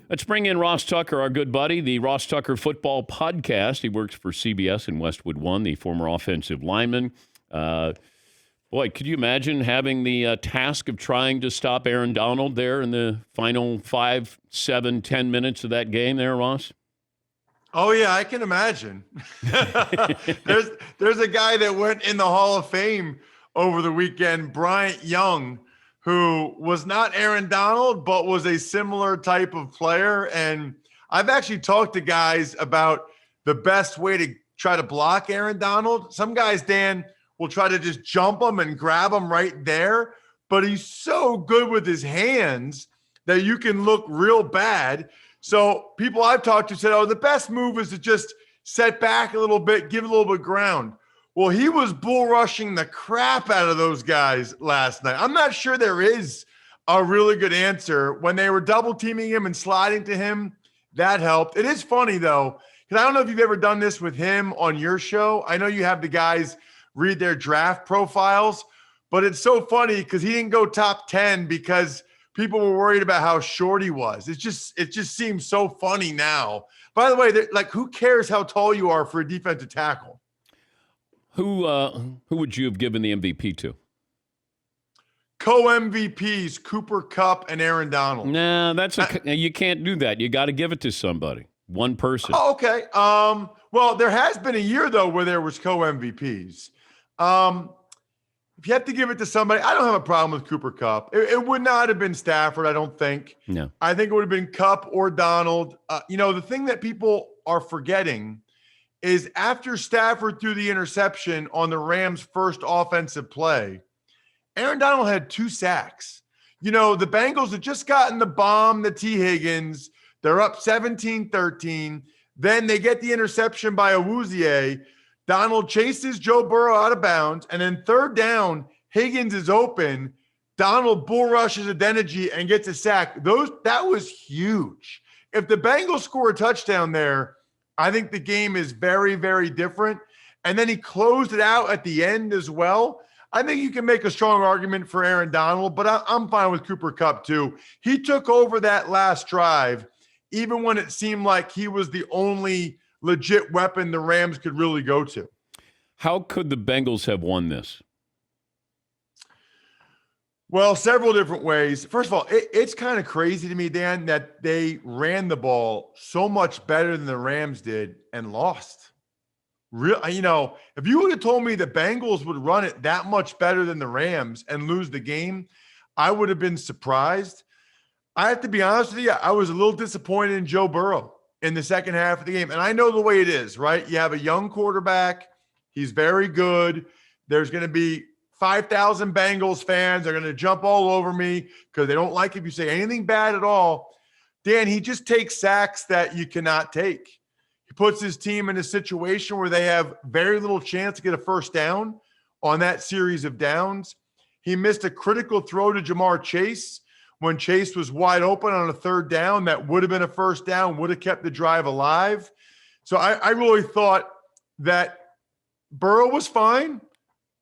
Let's bring in Ross Tucker, our good buddy, the Ross Tucker Football Podcast. He works for CBS in Westwood One, the former offensive lineman. Boy, could you imagine having the task of trying to stop Aaron Donald there in the final 5, 7, 10 minutes of that game there, Ross? Oh, yeah, I can imagine. There's a guy that went in the Hall of Fame over the weekend, Bryant Young, who was not Aaron Donald, but was a similar type of player. And I've actually talked to guys about the best way to try to block Aaron Donald. Some guys, Dan, will try to just jump him and grab him right there. But he's so good with his hands that you can look real bad. So people I've talked to said, oh, the best move is to just set back a little bit, give a little bit of ground. Well, he was bull rushing the crap out of those guys last night. I'm not sure there is a really good answer. When they were double teaming him and sliding to him, that helped. It is funny, though, because I don't know if you've ever done this with him on your show. I know you have the guys read their draft profiles, but it's so funny because he didn't go top 10 because people were worried about how short he was. It just seems so funny now. By the way, like, who cares how tall you are for a defensive tackle? Who would you have given the MVP to? Co-MVPs, Cooper Kupp and Aaron Donald. Nah, you can't do that. You got to give it to somebody, one person. Oh, okay. Well, there has been a year though where there was co-MVPs. If you have to give it to somebody, I don't have a problem with Cooper Kupp. It would not have been Stafford, I don't think. No. I think it would have been Kupp or Donald. The thing that people are forgetting is after Stafford threw the interception on the Rams' first offensive play, Aaron Donald had 2 sacks. The Bengals had just gotten the bomb to T. Higgins. They're up 17-13. Then they get the interception by Awuzie. Donald chases Joe Burrow out of bounds. And then third down, Higgins is open. Donald bull rushes Adeniji and gets a sack. That was huge. If the Bengals score a touchdown there, I think the game is very, very different. And then he closed it out at the end as well. I think you can make a strong argument for Aaron Donald, but I'm fine with Cooper Kupp too. He took over that last drive, even when it seemed like he was the only legit weapon the Rams could really go to. How could the Bengals have won this? Well, several different ways. First of all, it's kind of crazy to me, Dan, that they ran the ball so much better than the Rams did and lost. If you would have told me the Bengals would run it that much better than the Rams and lose the game, I would have been surprised. I have to be honest with you, I was a little disappointed in Joe Burrow in the second half of the game. And I know the way it is, right? You have a young quarterback. He's very good. There's going to be 5,000 Bengals fans. They're going to jump all over me because they don't like if you say anything bad at all. Dan, he just takes sacks that you cannot take. He puts his team in a situation where they have very little chance to get a first down on that series of downs. He missed a critical throw to Jamar Chase when Chase was wide open on a third down. That would have been a first down, would have kept the drive alive. So I really thought that Burrow was fine.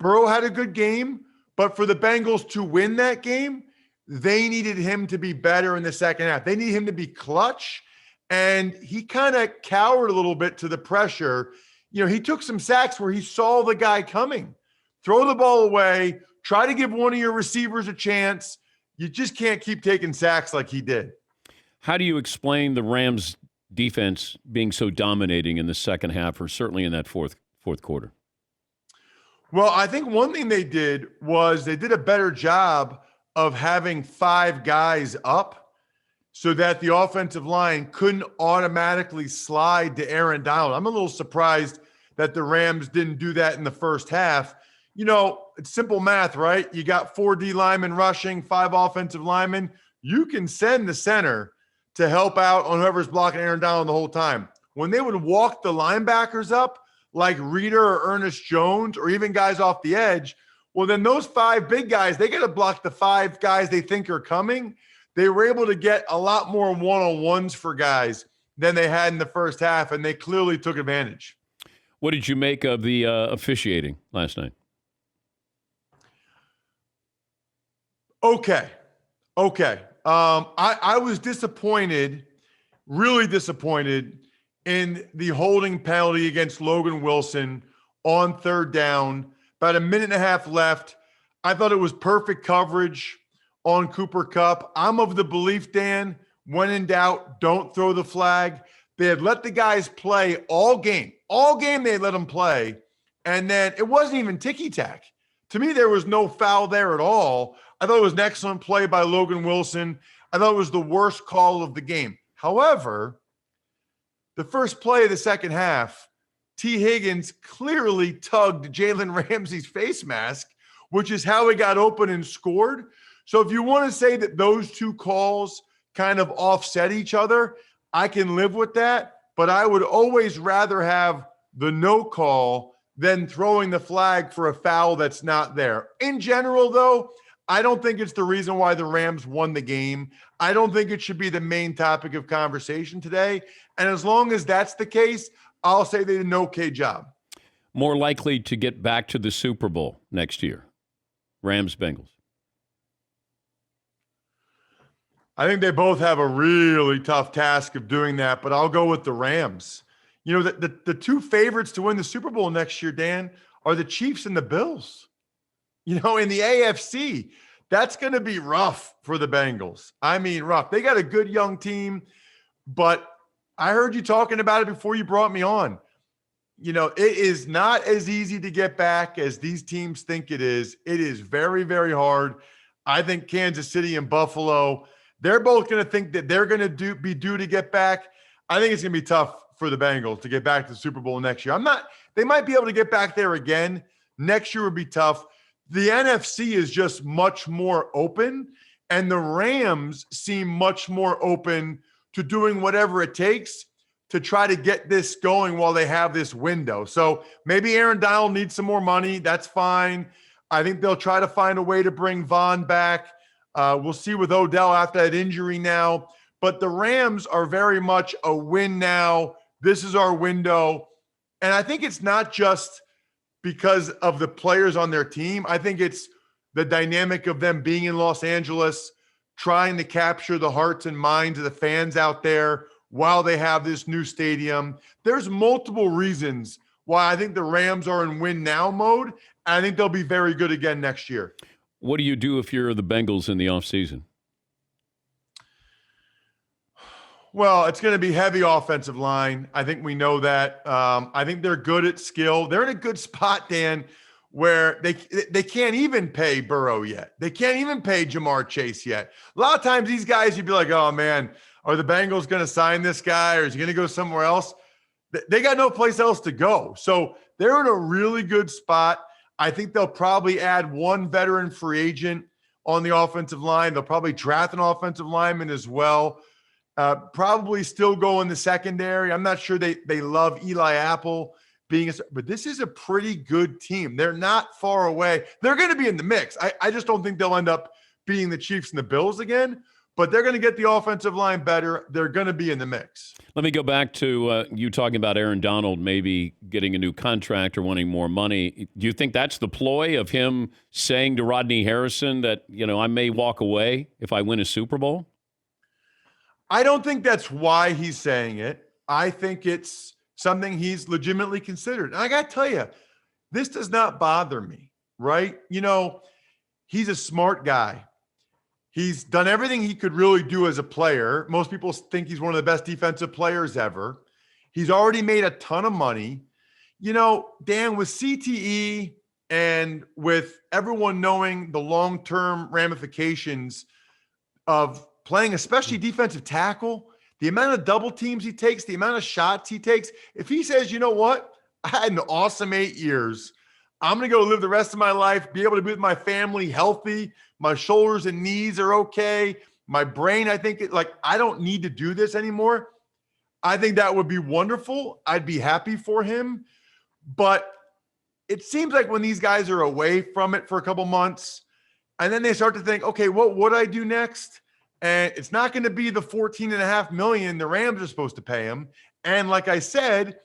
Burrow had a good game, but for the Bengals to win that game, they needed him to be better in the second half. They need him to be clutch, and he kind of cowered a little bit to the pressure. He took some sacks where he saw the guy coming. Throw the ball away, try to give one of your receivers a chance. You just can't keep taking sacks like he did. How do you explain the Rams' defense being so dominating in the second half, or certainly in that fourth quarter? Well, I think one thing they did was they did a better job of having 5 guys up so that the offensive line couldn't automatically slide to Aaron Donald. I'm a little surprised that the Rams didn't do that in the first half. It's simple math, right? You got 4 D linemen rushing, 5 offensive linemen. You can send the center to help out on whoever's blocking Aaron Donald the whole time. When they would walk the linebackers up, like Reeder or Ernest Jones, or even guys off the edge, well, then those 5 big guys, they got to block the 5 guys they think are coming. They were able to get a lot more one-on-ones for guys than they had in the first half, and they clearly took advantage. What did you make of the officiating last night? Okay. I was disappointed really disappointed in the holding penalty against Logan Wilson on third down. About a minute and a half left. I thought it was perfect coverage on Cooper Kupp. I'm of the belief, Dan, when in doubt, don't throw the flag. They had let the guys play all game. All game they had let them play. And then it wasn't even ticky-tack. To me, there was no foul there at all. I thought it was an excellent play by Logan Wilson. I thought it was the worst call of the game. However, the first play of the second half, T. Higgins clearly tugged Jalen Ramsey's face mask, which is how he got open and scored. So if you want to say that those two calls kind of offset each other, I can live with that. But I would always rather have the no call than throwing the flag for a foul that's not there. In general, though, I don't think it's the reason why the Rams won the game. I don't think it should be the main topic of conversation today. And as long as that's the case, I'll say they did an okay job. More likely to get back to the Super Bowl next year, Rams, Bengals. I think they both have a really tough task of doing that, but I'll go with the Rams. You know, the two favorites to win the Super Bowl next year, Dan, are the Chiefs and the Bills. You know, in the AFC, that's going to be rough for the Bengals. I mean, rough. They got a good young team, but I heard you talking about it before you brought me on. You know, it is not as easy to get back as these teams think it is. It is very, very hard. I think Kansas City and Buffalo, they're both going to think that they're going to be due to get back. I think it's going to be tough for the Bengals to get back to the Super Bowl next year. They might be able to get back there again. Next year would be tough. The NFC is just much more open, and the Rams seem much more open to doing whatever it takes to try to get this going while they have this window. So maybe Aaron Donald needs some more money. That's fine. I think they'll try to find a way to bring Vaughn back. We'll see with Odell after that injury now. But the Rams are very much a win now. This is our window. And I think it's not just because of the players on their team. I think it's the dynamic of them being in Los Angeles, trying to capture the hearts and minds of the fans out there while they have this new stadium. There's multiple reasons why I think the Rams are in win now mode. And I think they'll be very good again next year. What do you do if you're the Bengals in the offseason? Well, it's going to be heavy offensive line. I think we know that. I think they're good at skill. They're in a good spot, Dan, where they can't even pay Burrow yet. They can't even pay Jamar Chase yet. A lot of times these guys, you'd be like, oh, man, are the Bengals going to sign this guy or is he going to go somewhere else? They got no place else to go. So they're in a really good spot. I think they'll probably add one veteran free agent on the offensive line. They'll probably draft an offensive lineman as well. Probably still go in the secondary. I'm not sure they love Eli Apple but this is a pretty good team. They're not far away. They're going to be in the mix. I just don't think they'll end up being the Chiefs and the Bills again, but they're going to get the offensive line better. They're going to be in the mix. Let me go back to you talking about Aaron Donald maybe getting a new contract or wanting more money. Do you think that's the ploy of him saying to Rodney Harrison that, you know, I may walk away if I win a Super Bowl? I don't think that's why he's saying it. I think it's something he's legitimately considered. And I got to tell you, this does not bother me, right? You know, he's a smart guy. He's done everything he could really do as a player. Most people think he's one of the best defensive players ever. He's already made a ton of money. You know, Dan, with CTE and with everyone knowing the long-term ramifications of playing, especially defensive tackle, the amount of double teams he takes, the amount of shots he takes, if he says, you know what, I had an awesome 8 years. I'm going to go live the rest of my life, be able to be with my family healthy. My shoulders and knees are okay. My brain, I think, I don't need to do this anymore. I think that would be wonderful. I'd be happy for him. But it seems like when these guys are away from it for a couple months, and then they start to think, okay, what would I do next? And it's not going to be the $14.5 million the Rams are supposed to pay him. And like I said,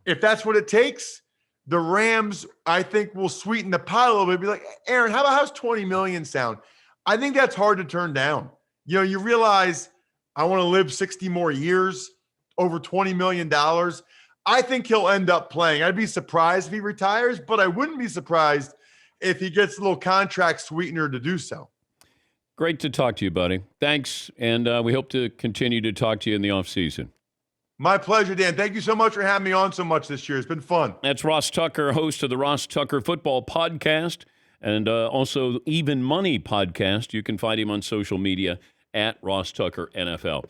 if that's what it takes, the Rams, I think, will sweeten the pot a little bit. Be like, Aaron, how's $20 million sound? I think that's hard to turn down. You know, you realize I want to live 60 more years, over $20 million. I think he'll end up playing. I'd be surprised if he retires, but I wouldn't be surprised if he gets a little contract sweetener to do so. Great to talk to you, buddy. Thanks, and we hope to continue to talk to you in the offseason. My pleasure, Dan. Thank you so much for having me on so much this year. It's been fun. That's Ross Tucker, host of the Ross Tucker Football Podcast and also Even Money Podcast. You can find him on social media at Ross Tucker NFL.